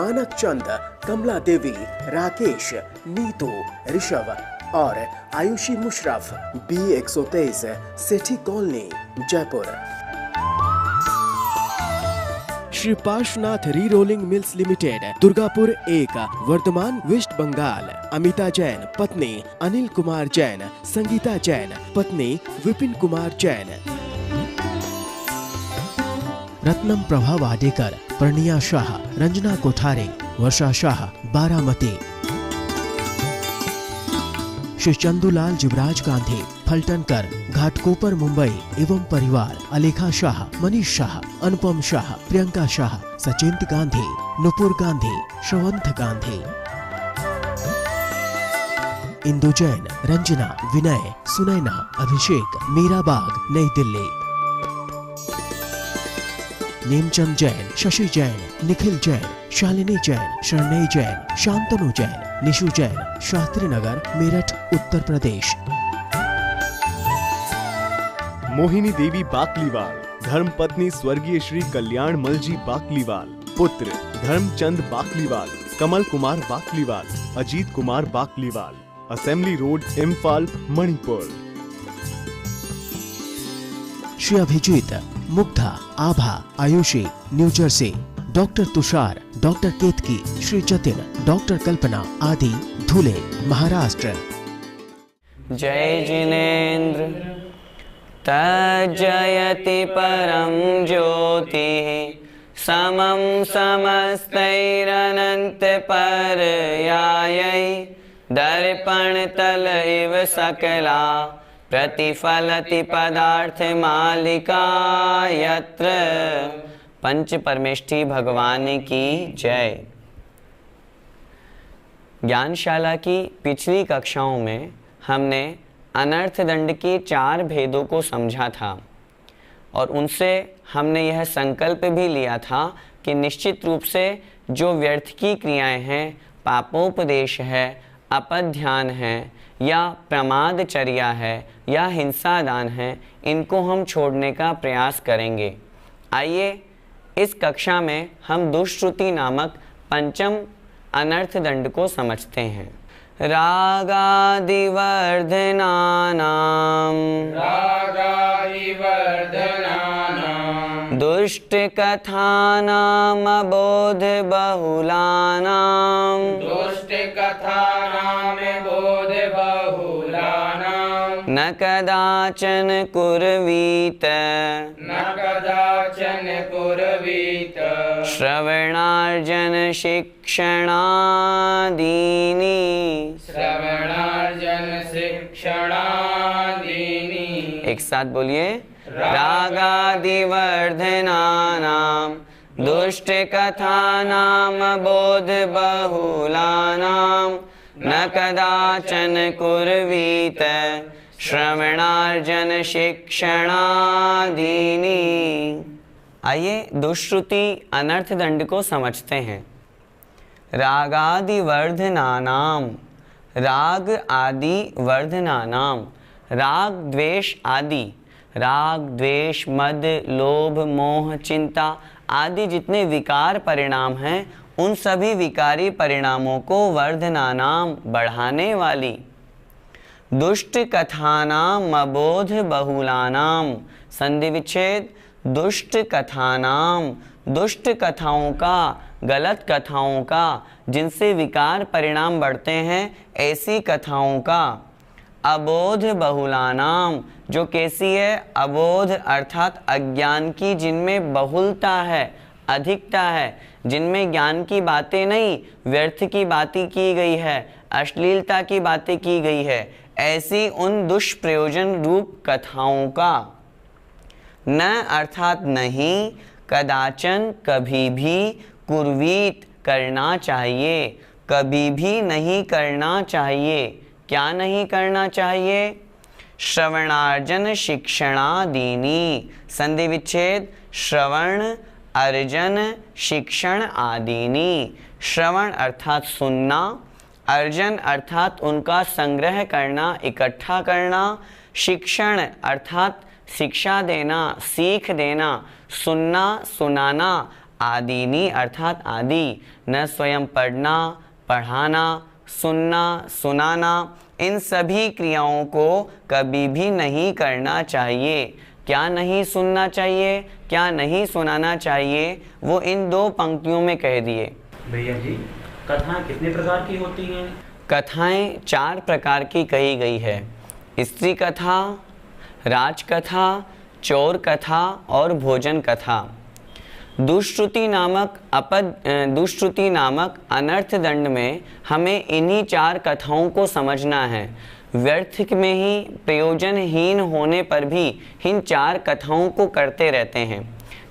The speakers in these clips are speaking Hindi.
मानक चंद, कमला देवी, राकेश, नीतू, ऋषभ और Aayushi Musharraf, B123 Sethi colony, Jaipur. Shri Parshwanath re rolling mills limited, Durgapur 1, Bardhaman, west Bengal. Amita Jain, पत्नी अनिल कुमार जैन, संगीता जैन, पत्नी विपिन कुमार जैन। रत्नम प्रभा वाडेकर, प्रणिया शाह, रंजना कोठारे, वर्षा शाह, बारामती। श्री चंदूलाल जुबराज गांधी, फलटनकर, घाटकोपर, मुंबई एवं परिवार। अलेखा शाह, मनीष शाह, अनुपम शाह, प्रियंका शाह, सचिंत गांधी, नुपुर गांधी, श्रवंत गांधी। इंदु जैन, रंजना, विनय, सुनैना, अभिषेक, मीराबाग, नई दिल्ली। नेमचंद जैन, शशि जैन, निखिल जैन, शालिनी जैन, शरणई जैन, शांतनु जैन, निशु जैन, शास्त्री नगर, मेरठ, उत्तर प्रदेश। मोहिनी देवी बाकलीवाल, धर्मपत्नी स्वर्गीय श्री कल्याण मलजी बाकलीवाल। पुत्र Dharamchand Bakliwal, Kamal Kumar Bakliwal, Ajit Kumar Bakliwal. Assembly road, Imphal, Manipur. Shri Abhijeet, Mugdha, Abha, Aayushi, New Jersey. Doctor Tushar, doctor Ketki, Shri Jatin, doctor Kalpana आदि, धुले, महाराष्ट्र। जय जिनेन्द्र तज्जयति परम ज्योतिः, समं समस्तैरनंत पर्यायै, दर्पण तल इव सकला, प्रतिफलति पदार्थ मालिका यत्र। पंच परमेष्ठी भगवान की जय। ज्ञानशाला की पिछली कक्षाओं में हमने अनर्थ दंड के 4 भेदों को समझा था और उनसे हमने यह संकल्प भी लिया था कि निश्चित रूप से जो व्यर्थ की क्रियाएं हैं, पापोपदेश है, अपध्यान है या प्रमादचर्या है या हिंसा दान है, इनको हम छोड़ने का प्रयास करेंगे। आइए इस कक्षा में हम दुष्श्रुति नामक पंचम अनर्थ दंड को समझते हैं। रागादिवर्धनानां दुष्ट कथानाम बोध बहुलानां न कदाचन कुर्वीत श्रवणार्जन शिक्षणादीनि। एक साथ बोलिए, रागादिवर्धनानां दुष्ट कथानाम बोध बहुलानां न कदाचन कुर्वीत श्रवणार्जन शिक्षणादीनि। आइए दुष्श्रुति अनर्थ दंड को समझते हैं। रागादि वर्धनानाम, राग आदि वर्धनानाम, राग द्वेष आदि, राग द्वेष मद लोभ मोह चिंता आदि जितने विकार परिणाम हैं, उन सभी विकारी परिणामों को वर्धनानाम बढ़ाने वाली। दुष्ट कथानाम अबोध बहुलानाम, संधि विच्छेद। दुष्ट कथानाम, दुष्ट कथाओं का, गलत कथाओं का, जिनसे विकार परिणाम बढ़ते हैं, ऐसी कथाओं का। अबोध बहुलानाम, जो कैसी है? अबोध अर्थात अज्ञान की, जिनमें बहुलता है, अधिकता है, जिनमें ज्ञान की बातें नहीं, व्यर्थ की बातें की गई है, अश्लीलता की बातें की गई है, ऐसी उन दुष्प्रयोजन रूप कथाओं का। न अर्थात नहीं, कदाचन कभी भी, कुर्वीत करना चाहिए, कभी भी नहीं करना चाहिए। क्या नहीं करना चाहिए? श्रवणार्जन शिक्षणादीनि, संधि विच्छेद। श्रवण अर्जन शिक्षण आदीनि। श्रवण अर्थात सुनना, अर्जन अर्थात उनका संग्रह करना, इकट्ठा करना, शिक्षण अर्थात शिक्षा देना, सीख देना, सुनना, सुनाना आदिनी अर्थात आदि, न स्वयं पढ़ना, पढ़ाना, सुनना, सुनाना, इन सभी क्रियाओं को कभी भी नहीं करना चाहिए। क्या नहीं सुनना चाहिए, क्या नहीं सुनाना चाहिए, वो इन 2 पंक्तियों में कह दिए। भैया जी, कथाएं कितने प्रकार की होती हैं? कथाएं 4 प्रकार की कही गई है। स्त्री कथा, राजकथा, चोर कथा और भोजन कथा। दुष्श्रुति नामक अनर्थ दंड में हमें इन्हीं 4 कथाओं को समझना है। व्यर्थ में ही प्रयोजनहीन होने पर भी इन 4 कथाओं को करते रहते हैं।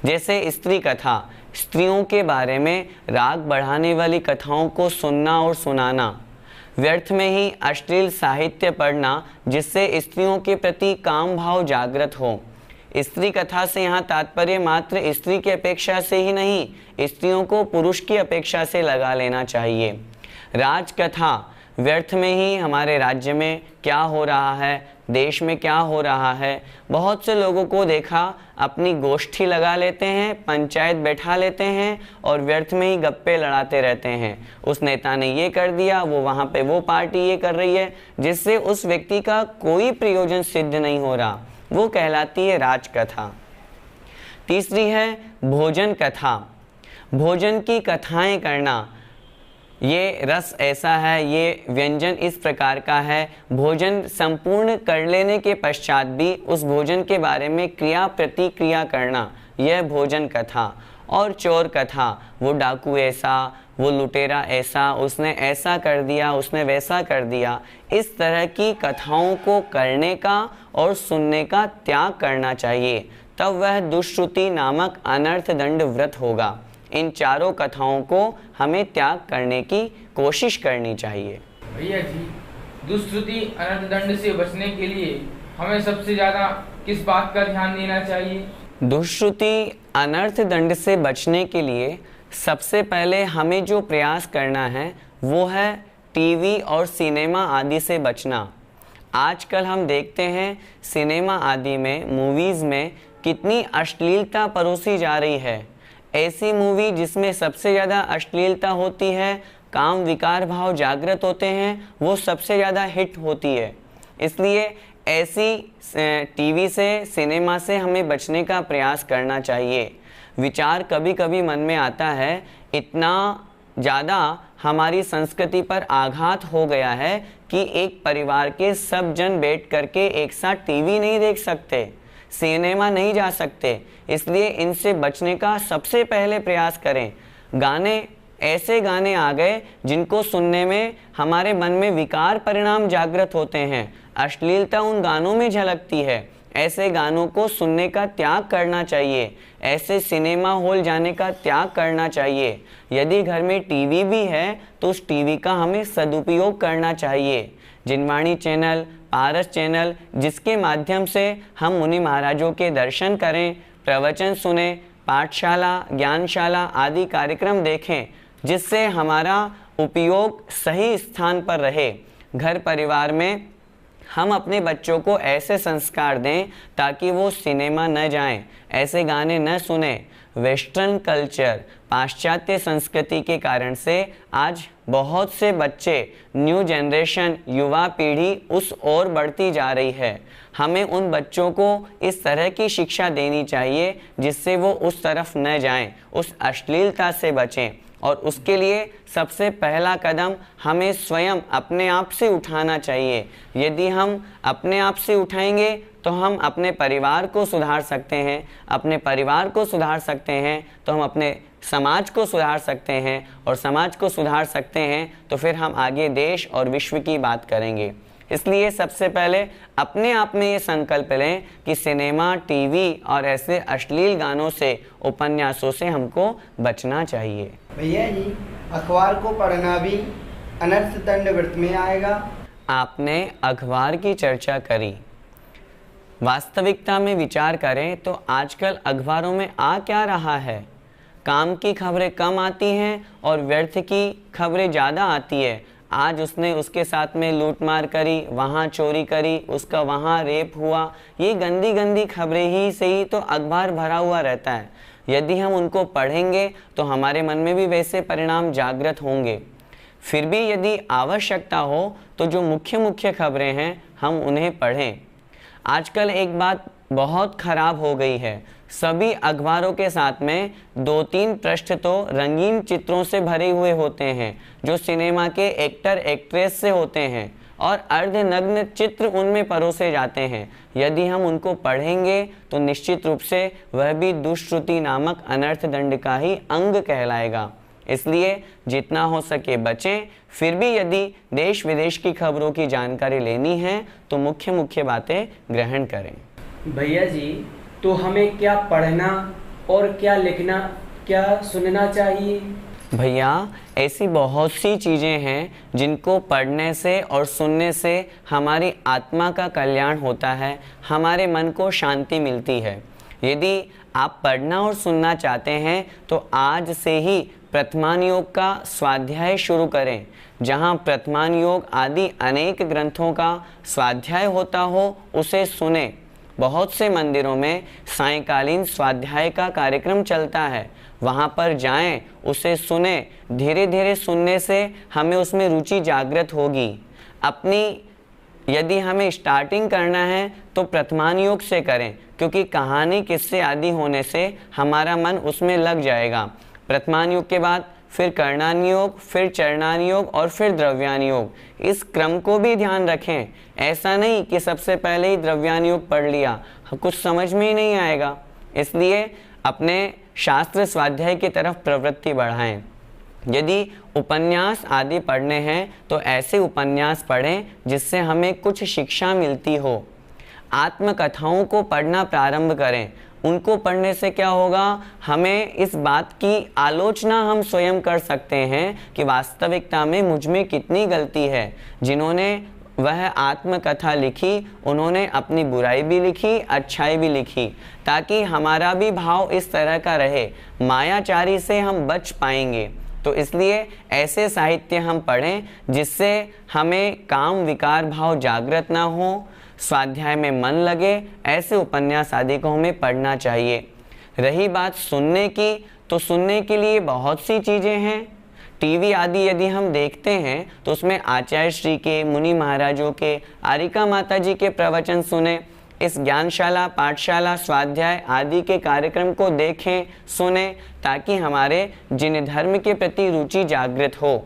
जैसे स्त्री कथा, स्त्रियों के बारे में राग बढ़ाने वाली कथाओं को सुनना और सुनाना। व्यर्थ में ही अश्लील साहित्य पढ़ना जिससे स्त्रियों के प्रति काम भाव जागृत हो। स्त्री कथा से यहाँ तात्पर्य मात्र स्त्री की अपेक्षा से ही नहीं, स्त्रियों को पुरुष की अपेक्षा से लगा लेना चाहिए। राजकथा, व्यर्थ में ही हमारे राज्य में क्या हो रहा है, देश में क्या हो रहा है, बहुत से लोगों को देखा अपनी गोष्ठी लगा लेते हैं, पंचायत बैठा लेते हैं और व्यर्थ में ही गप्पे लड़ाते रहते हैं। उस नेता ने ये कर दिया, वो वहाँ पे वो पार्टी ये कर रही है, जिससे उस व्यक्ति का कोई प्रयोजन सिद्ध नहीं हो रहा। वो कहलाती है राजकथा। तीसरी है भोजन कथा। भोजन की कथाएं करना, ये रस ऐसा है, ये व्यंजन इस प्रकार का है, भोजन संपूर्ण कर लेने के पश्चात भी उस भोजन के बारे में क्रिया प्रतिक्रिया करना, यह भोजन कथा। और चोर कथा, वो डाकू ऐसा, वो लुटेरा ऐसा, उसने ऐसा कर दिया, उसने वैसा कर दिया। इस तरह की कथाओं को करने का और सुनने का त्याग करना चाहिए, तब वह दुष्श्रुति नामक अनर्थ दंड व्रत होगा। इन 4 कथाओं को हमें त्याग करने की कोशिश करनी चाहिए। भैया जी, दुष्श्रुति अनर्थ दंड से बचने के लिए हमें सबसे ज्यादा किस बात का ध्यान देना चाहिए? दुष्श्रुति अनर्थ दंड से बचने के लिए सबसे पहले हमें जो प्रयास करना है वो है टीवी और सिनेमा आदि से बचना। आजकल हम देखते हैं सिनेमा आदि में, मूवीज़ में कितनी अश्लीलता परोसी जा रही है। ऐसी मूवी जिसमें सबसे ज़्यादा अश्लीलता होती है, काम विकार भाव जागृत होते हैं, वो सबसे ज़्यादा हिट होती है। इसलिए ऐसी टीवी से, सिनेमा से हमें बचने का प्रयास करना चाहिए। विचार कभी कभी मन में आता है, इतना ज़्यादा हमारी संस्कृति पर आघात हो गया है कि एक परिवार के सब जन बैठ करके एक साथ टीवी नहीं देख सकते, सिनेमा नहीं जा सकते। इसलिए इनसे बचने का सबसे पहले प्रयास करें। गाने, ऐसे गाने आ गए जिनको सुनने में हमारे मन में विकार परिणाम जागृत होते हैं, अश्लीलता उन गानों में झलकती है। ऐसे गानों को सुनने का त्याग करना चाहिए, ऐसे सिनेमा हॉल जाने का त्याग करना चाहिए। यदि घर में टीवी भी है तो उस टीवी का हमें सदुपयोग करना चाहिए। जिनवाणी चैनल, पारस चैनल, जिसके माध्यम से हम मुनि महाराजों के दर्शन करें, प्रवचन सुने, पाठशाला, ज्ञानशाला आदि कार्यक्रम देखें, जिससे हमारा उपयोग सही स्थान पर रहे। घर परिवार में हम अपने बच्चों को ऐसे संस्कार दें ताकि वो सिनेमा न जाएं, ऐसे गाने न सुने। वेस्टर्न कल्चर, पाश्चात्य संस्कृति के कारण से आज बहुत से बच्चे, न्यू जनरेशन, युवा पीढ़ी उस ओर बढ़ती जा रही है। हमें उन बच्चों को इस तरह की शिक्षा देनी चाहिए जिससे वो उस तरफ न जाएं, उस अश्लीलता से बचें। और उसके लिए सबसे पहला कदम हमें स्वयं अपने आप से उठाना चाहिए। यदि हम अपने आप से उठाएंगे तो हम अपने परिवार को सुधार सकते हैं, अपने परिवार को सुधार सकते हैं तो हम अपने समाज को सुधार सकते हैं, और समाज को सुधार सकते हैं तो फिर हम आगे देश और विश्व की बात करेंगे। इसलिए सबसे पहले अपने आप में ये संकल्प लें कि सिनेमा, टीवी और ऐसे अश्लील गानों से, उपन्यासों से हमको बचना चाहिए। भैया जी, अखबार को पढ़ना भी अनर्थ दंड व्रत में आएगा? आपने अखबार की चर्चा करी। वास्तविकता में विचार करें तो आजकल अखबारों में आ क्या रहा है? काम की खबरें कम आती हैं और व्यर्थ की खबरें ज़्यादा आती है। आज उसने उसके साथ में लूटमार करी, वहाँ चोरी करी, उसका वहाँ रेप हुआ, ये गंदी गंदी खबरें ही से ही तो अखबार भरा हुआ रहता है। यदि हम उनको पढ़ेंगे तो हमारे मन में भी वैसे परिणाम जागृत होंगे। फिर भी यदि आवश्यकता हो तो जो मुख्य मुख्य खबरें हैं हम उन्हें पढ़ें। आजकल एक बात बहुत खराब हो गई है, सभी अखबारों के साथ में 2-3 पृष्ठ तो रंगीन चित्रों से भरे हुए होते हैं जो सिनेमा के एक्टर एक्ट्रेस से होते हैं और अर्धनग्न चित्र उनमें परोसे जाते हैं। यदि हम उनको पढ़ेंगे तो निश्चित रूप से वह भी दुष्श्रुति नामक अनर्थ दंड का ही अंग कहलाएगा। इसलिए जितना हो सके बचें। फिर भी यदि देश विदेश की खबरों की जानकारी लेनी है तो मुख्य मुख्य बातें ग्रहण करें। भैया जी, तो हमें क्या पढ़ना और क्या लिखना, क्या सुनना चाहिए? भैया, ऐसी बहुत सी चीज़ें हैं जिनको पढ़ने से और सुनने से हमारी आत्मा का कल्याण होता है, हमारे मन को शांति मिलती है। यदि आप पढ़ना और सुनना चाहते हैं तो आज से ही प्रथमान योग का स्वाध्याय शुरू करें। जहाँ प्रथमान योग आदि अनेक ग्रंथों का स्वाध्याय होता हो उसे सुने। बहुत से मंदिरों में सायंकालीन स्वाध्याय का कार्यक्रम चलता है, वहाँ पर जाएं, उसे सुने। धीरे धीरे सुनने से हमें उसमें रुचि जागृत होगी। यदि हमें स्टार्टिंग करना है तो प्रथमान योग से करें, क्योंकि कहानी किस्से आदि होने से हमारा मन उसमें लग जाएगा। प्रथमान योग के बाद फिर कर्णान योग, फिर चरणान योग और फिर द्रव्यान योग। इस क्रम को भी ध्यान रखें। ऐसा नहीं कि सबसे पहले ही द्रव्यान योग पढ़ लिया, कुछ समझ में ही नहीं आएगा। इसलिए अपने शास्त्र स्वाध्याय की तरफ प्रवृत्ति बढ़ाएं। यदि उपन्यास आदि पढ़ने हैं तो ऐसे उपन्यास पढ़ें जिससे हमें कुछ शिक्षा मिलती हो। आत्मकथाओं को पढ़ना प्रारंभ करें। उनको पढ़ने से क्या होगा, हमें इस बात की आलोचना हम स्वयं कर सकते हैं कि वास्तविकता में मुझ में कितनी गलती है। जिन्होंने वह आत्मकथा लिखी उन्होंने अपनी बुराई भी लिखी, अच्छाई भी लिखी, ताकि हमारा भी भाव इस तरह का रहे। मायाचारी से हम बच पाएंगे। तो इसलिए ऐसे साहित्य हम पढ़ें जिससे हमें काम विकार भाव जागृत ना हो, स्वाध्याय में मन लगे। ऐसे उपन्यास आदि को हमें पढ़ना चाहिए। रही बात सुनने की, तो सुनने के लिए बहुत सी चीज़ें हैं। टीवी आदि यदि हम देखते हैं तो उसमें आचार्य श्री के, मुनि महाराजों के, आरिका माता जी के प्रवचन सुने। इस ज्ञानशाला, पाठशाला, स्वाध्याय आदि के कार्यक्रम को देखें, सुने, ताकि हमारे जिन धर्म के प्रति रुचि जागृत हो।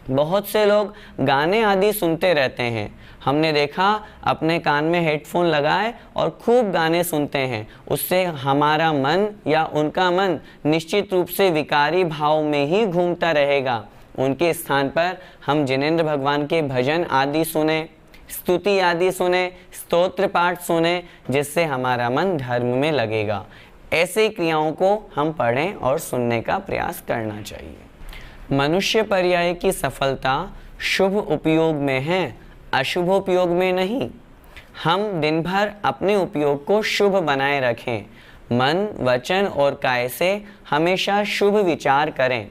बहुत से लोग गाने आदि सुनते रहते हैं। हमने देखा अपने कान में हेडफोन लगाए और खूब गाने सुनते हैं। उससे हमारा मन या उनका मन निश्चित रूप से विकारी भाव में ही घूमता रहेगा। उनके स्थान पर हम जिनेंद्र भगवान के भजन आदि सुने, स्तुति आदि सुने, स्तोत्र पाठ सुने, जिससे हमारा मन धर्म में लगेगा। ऐसे क्रियाओं को हम पढ़ें और सुनने का प्रयास करना चाहिए। मनुष्य पर्याय की सफलता शुभ उपयोग में है, अशुभोपयोग में नहीं। हम दिन भर अपने उपयोग को शुभ बनाए रखें। मन, वचन और काय से हमेशा शुभ विचार करें।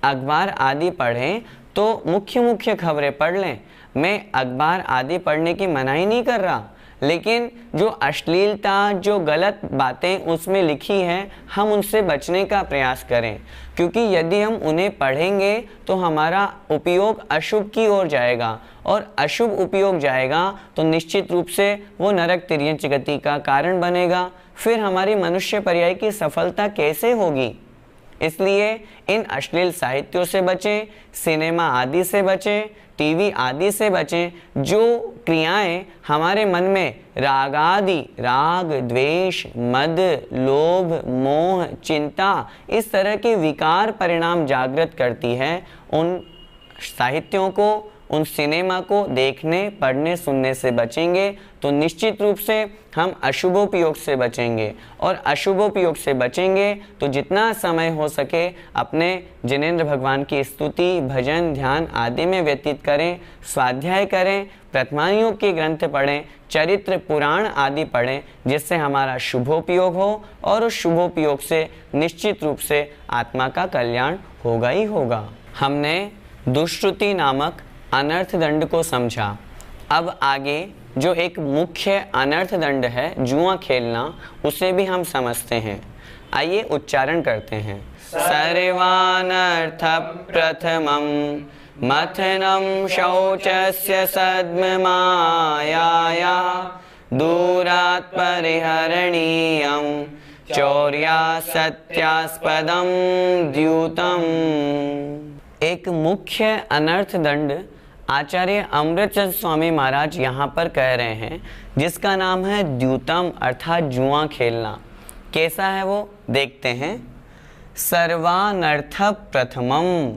अखबार आदि पढ़ें तो मुख्य मुख्य खबरें पढ़ लें। मैं अखबार आदि पढ़ने की मनाही नहीं कर रहा, लेकिन जो अश्लीलता, जो गलत बातें उसमें लिखी हैं, हम उनसे बचने का प्रयास करें। क्योंकि यदि हम उन्हें पढ़ेंगे तो हमारा उपयोग अशुभ की ओर जाएगा, और अशुभ उपयोग जाएगा तो निश्चित रूप से वो नरक तिर्यंच गति का कारण बनेगा। फिर हमारी मनुष्य पर्याय की सफलता कैसे होगी? इसलिए इन अश्लील साहित्यों से बचें, सिनेमा आदि से बचें, टीवी आदि से बचें। जो क्रियाएं हमारे मन में राग आदि, राग, द्वेष, मद, लोभ, मोह, चिंता, इस तरह के विकार परिणाम जागृत करती है, उन साहित्यों को, उन सिनेमा को देखने, पढ़ने, सुनने से बचेंगे तो निश्चित रूप से हम अशुभोपयोग से बचेंगे। और अशुभोपयोग से बचेंगे तो जितना समय हो सके अपने जिनेंद्र भगवान की स्तुति, भजन, ध्यान आदि में व्यतीत करें, स्वाध्याय करें, प्रथमान योग के ग्रंथ पढ़ें, चरित्र, पुराण आदि पढ़ें, जिससे हमारा शुभोपयोग हो। और उस शुभोपयोग से निश्चित रूप से आत्मा का कल्याण होगा ही होगा। हमने दुष्श्रुति नामक अनर्थ दंड को समझा। अब आगे जो एक मुख्य अनर्थ दंड है, जुआ खेलना, उसे भी हम समझते हैं। आइए उच्चारण करते हैं। सर्वानर्थ प्रथमं मथनं शौचस्य सद्ममायाया दूरात् परिहरणीयं चौर्यासत्यास्पदं द्यूतम्। एक मुख्य अनर्थ दंड आचार्य अमृतचंद स्वामी महाराज यहाँ पर कह रहे हैं, जिसका नाम है द्यूतम अर्थात जुआ खेलना। कैसा है वो देखते हैं। सर्वानर्थ प्रथमम,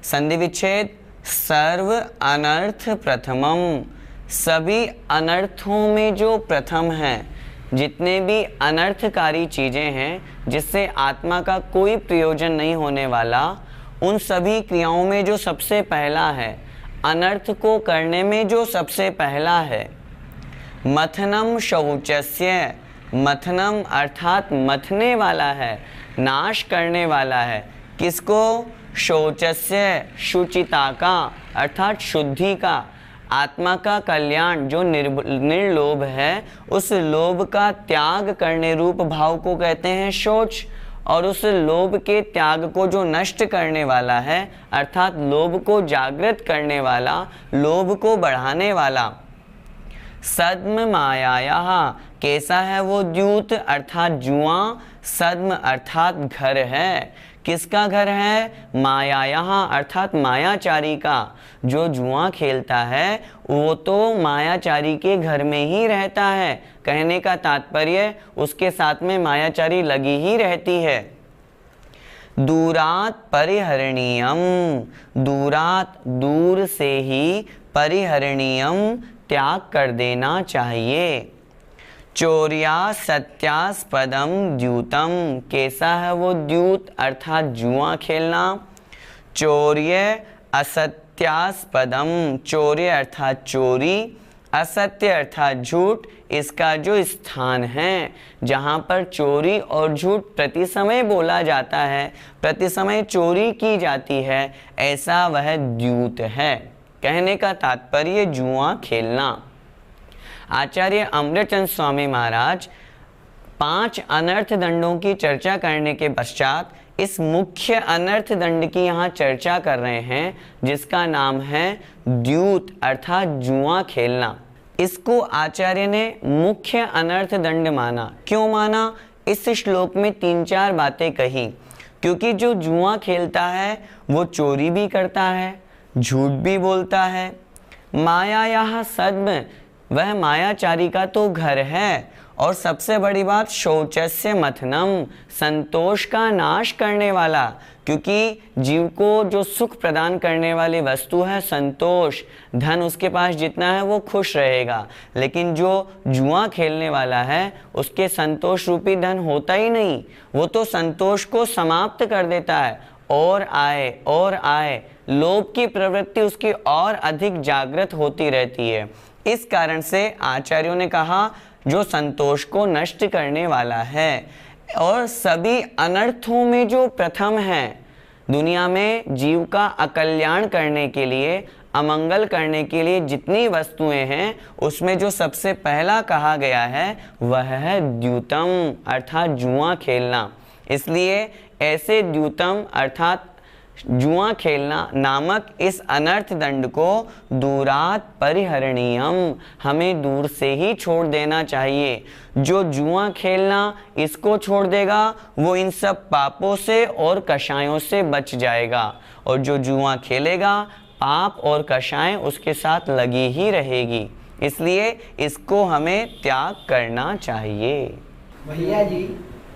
संधि विच्छेद, सर्व अनर्थ प्रथमम, सभी अनर्थों में जो प्रथम है, जितने भी अनर्थकारी चीज़ें हैं जिससे आत्मा का कोई प्रयोजन नहीं होने वाला, उन सभी क्रियाओं में जो सबसे पहला है, अनर्थ को करने में जो सबसे पहला है। मथनम शौचस्य, मथनम अर्थात मथने वाला है, नाश करने वाला है। किसको? शौचस्य, शुचिता का अर्थात शुद्धि का, आत्मा का कल्याण जो निर्लोभ है, उस लोभ का त्याग करने रूप भाव को कहते हैं शौच। और उस लोभ के त्याग को जो नष्ट करने वाला है, अर्थात लोभ को जागृत करने वाला, लोभ को बढ़ाने वाला। सद्म मायाया, कैसा है वो द्यूत अर्थात जुआ, सद्म अर्थात घर है। किसका घर है? मायाया अर्थात मायाचारी का। जो जुआ खेलता है वो तो मायाचारी के घर में ही रहता है। कहने का तात्पर्य उसके साथ में मायाचारी लगी ही रहती है। दूरात परिहरणीयम, दूरात दूर से ही, परिहरणीयम त्याग कर देना चाहिए। चौर्या सत्यास्पदम द्यूतम, कैसा है वो द्यूत अर्थात जुआ खेलना। चौर्य असत्यास्पदम, चौर्य अर्थात चोरी, असत्य अर्थात झूठ, इसका जो स्थान है जहाँ पर चोरी और झूठ प्रति समय बोला जाता है, प्रति समय चोरी की जाती है, ऐसा वह द्यूत है। कहने का तात्पर्य जुआ खेलना। आचार्य अमृतचंद स्वामी महाराज 5 अनर्थ दंडों की चर्चा करने के पश्चात इस मुख्य अनर्थ दंड की यहाँ चर्चा कर रहे हैं, जिसका नाम है द्यूत अर्थात जुआ खेलना। इसको आचार्य ने मुख्य अनर्थ दंड माना। क्यों माना? इस श्लोक में 3-4 बातें कही। क्योंकि जो जुआ खेलता है वो चोरी भी करता है, झूठ भी बोलता है। माया या सद्म, वह मायाचारी का तो घर है। और सबसे बड़ी बात शौचस्य मथनम, संतोष का नाश करने वाला। क्योंकि जीव को जो सुख प्रदान करने वाली वस्तु है संतोष, धन उसके पास जितना है वो खुश रहेगा। लेकिन जो जुआ खेलने वाला है उसके संतोष रूपी धन होता ही नहीं, वो तो संतोष को समाप्त कर देता है। और आए और आए, लोभ की प्रवृत्ति उसकी और अधिक जागृत होती रहती है। इस कारण से आचार्यों ने कहा जो संतोष को नष्ट करने वाला है। और सभी अनर्थों में जो प्रथम है, दुनिया में जीव का अकल्याण करने के लिए, अमंगल करने के लिए जितनी वस्तुएं हैं, उसमें जो सबसे पहला कहा गया है वह है द्यूतम अर्थात जुआ खेलना। इसलिए ऐसे द्यूतम अर्थात जुआ खेलना नामक इस अनर्थ दंड को दूरात परिहरणीयम, हमें दूर से ही छोड़ देना चाहिए। जो जुआ खेलना इसको छोड़ देगा वो इन सब पापों से और कषायों से बच जाएगा। और जो जुआ खेलेगा पाप और कषाय उसके साथ लगी ही रहेगी। इसलिए इसको हमें त्याग करना चाहिए। भैया जी,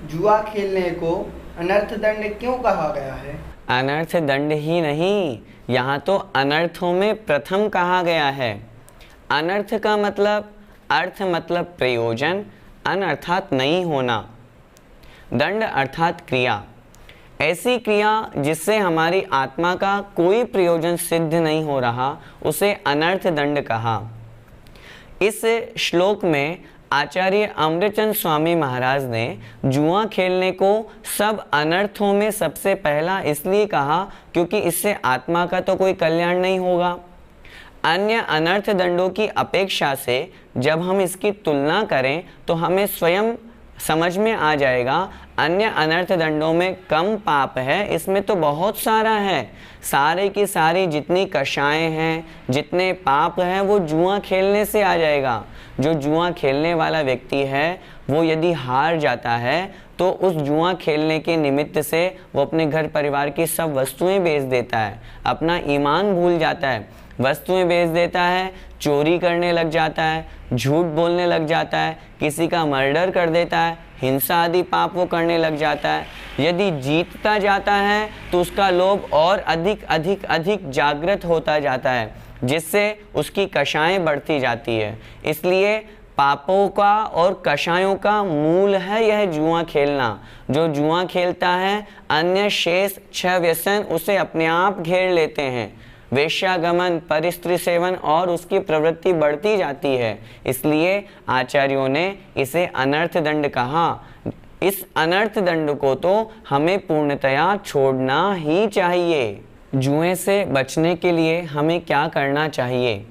जुआ खेलने को अनर्थ दंड क्यों कहा गया है? अनर्थ दंड ही नहीं, यहाँ तो अनर्थों में प्रथम कहा गया है। अनर्थ का मतलब, अर्थ मतलब प्रयोजन, अन अर्थात नहीं होना, दंड अर्थात क्रिया। ऐसी क्रिया जिससे हमारी आत्मा का कोई प्रयोजन सिद्ध नहीं हो रहा, उसे अनर्थ दंड कहा। इस श्लोक में आचार्य अमृतचंद स्वामी महाराज ने जुआ खेलने को सब अनर्थों में सबसे पहला इसलिए कहा क्योंकि इससे आत्मा का तो कोई कल्याण नहीं होगा। अन्य अनर्थ दंडों की अपेक्षा से जब हम इसकी तुलना करें तो हमें स्वयं समझ में आ जाएगा अन्य अनर्थ दंडों में कम पाप है, इसमें तो बहुत सारा है। सारे की सारी जितनी कषाएं हैं, जितने पाप हैं, वो जुआ खेलने से आ जाएगा। जो जुआ खेलने वाला व्यक्ति है वो यदि हार जाता है तो उस जुआ खेलने के निमित्त से वो अपने घर परिवार की सब वस्तुएं बेच देता है, अपना ईमान भूल जाता है, वस्तुएं बेच देता है, चोरी करने लग जाता है, झूठ बोलने लग जाता है, किसी का मर्डर कर देता है, हिंसा आदि पाप वो करने लग जाता है। यदि जीतता जाता है तो उसका लोभ और अधिक अधिक अधिक जागृत होता जाता है, जिससे उसकी कषाएं बढ़ती जाती है। इसलिए पापों का और कषायों का मूल है यह जुआ खेलना। जो जुआ खेलता है अन्य शेष 6 व्यसन उसे अपने आप घेर लेते हैं। वेश्यागमन, परिस्त्री सेवन और उसकी प्रवृत्ति बढ़ती जाती है। इसलिए आचार्यों ने इसे अनर्थ दंड कहा। इस अनर्थ दंड को तो हमें पूर्णतया छोड़ना ही चाहिए। जुए से बचने के लिए हमें क्या करना चाहिए?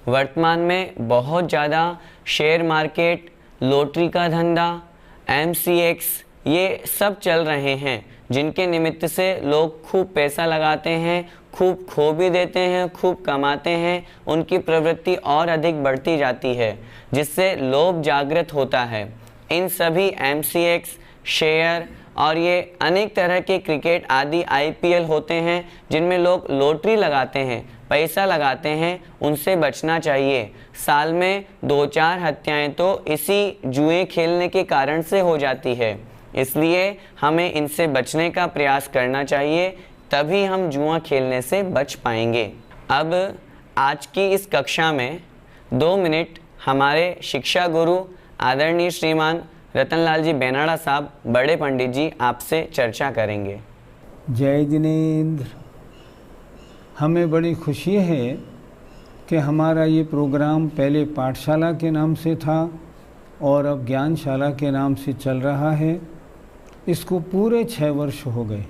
वर्तमान में बहुत ज़्यादा शेयर मार्केट, लॉटरी का धंधा, MCX ये सब चल रहे हैं, जिनके निमित्त से लोग खूब पैसा लगाते हैं, खूब खो भी देते हैं, खूब कमाते हैं। उनकी प्रवृत्ति और अधिक बढ़ती जाती है, जिससे लोभ जागृत होता है। इन सभी MCX, शेयर और ये अनेक तरह के क्रिकेट आदि IPL होते हैं, जिनमें लोग लॉटरी लगाते हैं, पैसा लगाते हैं, उनसे बचना चाहिए। साल में 2-4 हत्याएं तो इसी जुए खेलने के कारण से हो जाती है। इसलिए हमें इनसे बचने का प्रयास करना चाहिए, तभी हम जुआ खेलने से बच पाएंगे। अब आज की इस कक्षा में 2 मिनट हमारे शिक्षा गुरु आदरणीय श्रीमान रतनलाल जी बेनाड़ा साहब, बड़े पंडित जी, आपसे चर्चा करेंगे। जय जिनेंद्र। हमें बड़ी खुशी है कि हमारा ये प्रोग्राम पहले पाठशाला के नाम से था और अब ज्ञानशाला के नाम से चल रहा है। इसको पूरे 6 वर्ष हो गए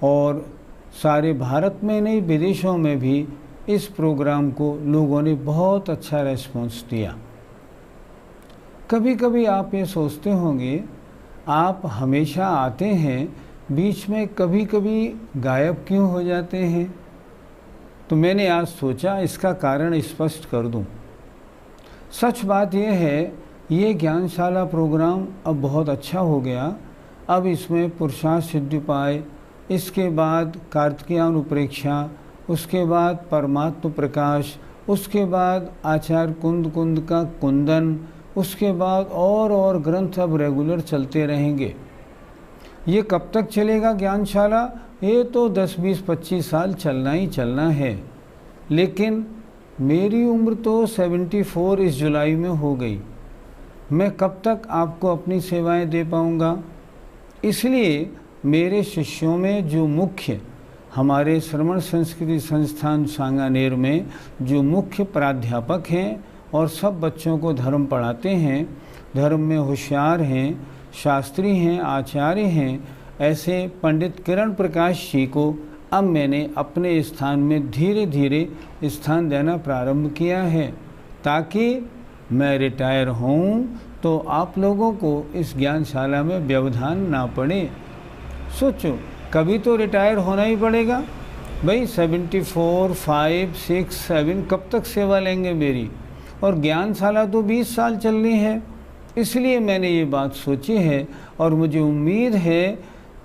और सारे भारत में नहीं, विदेशों में भी इस प्रोग्राम को लोगों ने बहुत अच्छा रेस्पॉन्स दिया। कभी कभी आप ये सोचते होंगे, आप हमेशा आते हैं, बीच में कभी कभी गायब क्यों हो जाते हैं? तो मैंने आज सोचा इसका कारण स्पष्ट कर दूं। सच बात यह है, ये ज्ञानशाला प्रोग्राम अब बहुत अच्छा हो गया। अब इसमें पुरुषार्थ सिद्धिपाय, इसके बाद कार्तिकेयान उपरेक्षा, उसके बाद परमात्म प्रकाश, उसके बाद आचार्य कुंद का कुंदन, उसके बाद और ग्रंथ अब रेगुलर चलते रहेंगे। ये कब तक चलेगा ज्ञानशाला? ये तो 10, 20, 25 साल चलना ही चलना है। लेकिन मेरी उम्र तो 74 इस जुलाई में हो गई। मैं कब तक आपको अपनी सेवाएं दे पाऊंगा? इसलिए मेरे शिष्यों में जो मुख्य, हमारे श्रवण संस्कृति संस्थान सांगानेर में जो मुख्य प्राध्यापक हैं और सब बच्चों को धर्म पढ़ाते हैं, धर्म में होशियार हैं, शास्त्री हैं, आचार्य हैं, ऐसे पंडित किरण प्रकाश जी को अब मैंने अपने स्थान में धीरे धीरे स्थान देना प्रारंभ किया है, ताकि मैं रिटायर होऊं तो आप लोगों को इस ज्ञानशाला में व्यवधान ना पड़े। सोचो, कभी तो रिटायर होना ही पड़ेगा भाई। 74, 5, 6, 7 कब तक सेवा लेंगे मेरी? और ज्ञानशाला तो 20 साल चलनी है। इसलिए मैंने ये बात सोची है और मुझे उम्मीद है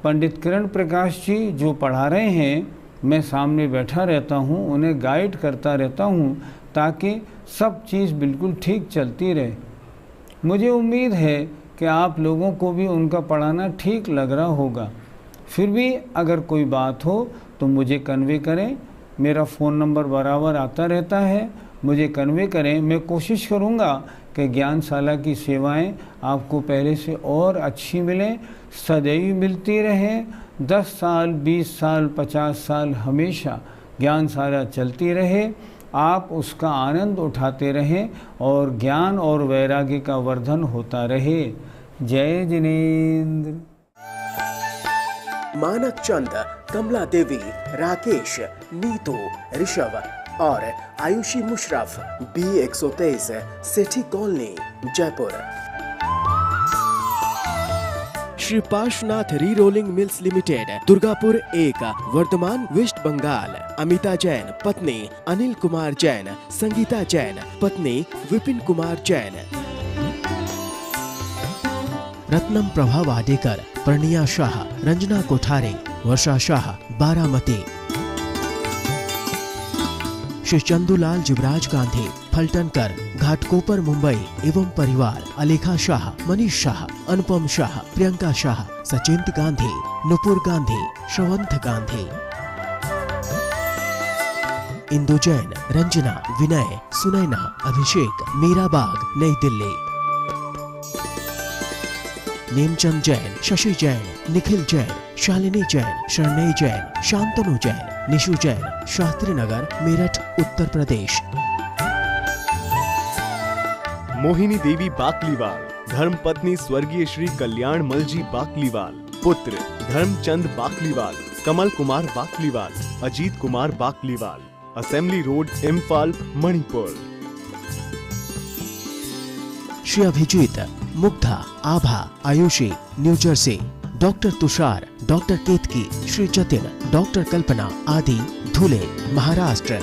पंडित किरण प्रकाश जी जो पढ़ा रहे हैं, मैं सामने बैठा रहता हूँ, उन्हें गाइड करता रहता हूँ, ताकि सब चीज़ बिल्कुल ठीक चलती रहे। मुझे उम्मीद है कि आप लोगों को भी उनका पढ़ाना ठीक लग रहा होगा। फिर भी अगर कोई बात हो तो मुझे कन्वे करें। मेरा फ़ोन नंबर बराबर आता रहता है, मुझे कन्वे करें। मैं कोशिश करूँगा कि ज्ञानशाला की सेवाएं आपको पहले से और अच्छी मिलें, सदैव मिलती रहें। 10 साल, 20 साल, 50 साल हमेशा ज्ञानशाला चलती रहे, आप उसका आनंद उठाते रहें और ज्ञान और वैराग्य का वर्धन होता रहे। जय जिनेंद्र। मानक चंद, कमला देवी, राकेश, नीतू, ऋषभ और Aayushi Musharraf, B123, Sethi colony, Jaipur. Shri Parshwanath re rolling mills limited, Durgapur 1, Bardhaman, west Bengal. Amita Jain पत्नी अनिल कुमार जैन, संगीता जैन पत्नी विपिन कुमार जैन। रत्नम प्रभा वाडेकर, प्रणिया शाह, रंजना कोठारे, वर्षा शाह, बारामती। श्री चंदूलाल जुबराज गांधी, फलटनकर, घाटकोपर, मुंबई एवं परिवार। अलेखा शाह, मनीष शाह, अनुपम शाह, प्रियंका शाह, सचिंत गांधी, नुपुर गांधी, श्रवंत गांधी। इंदु जैन, रंजना, विनय, सुनैना, अभिषेक, मीराबाग, नई दिल्ली। नेमचंद जैन, शशि जैन, निखिल जैन, शालिनी जैन, शरणय जैन, शांतनु जैन, निशु जैन, शास्त्री नगर, मेरठ, उत्तर प्रदेश। मोहिनी देवी बाकलीवाल, धर्मपत्नी स्वर्गीय श्री कल्याण मलजी बाकलीवाल। पुत्र Dharamchand Bakliwal, Kamal Kumar Bakliwal, Ajit Kumar Bakliwal. Assembly road, Imphal, Manipur. Shri Abhijeet, Mugdha, Abha, Aayushi, New Jersey. Doctor Tushar, doctor Ketki, Shri Jatin, doctor Kalpana आदि, धुले, महाराष्ट्र।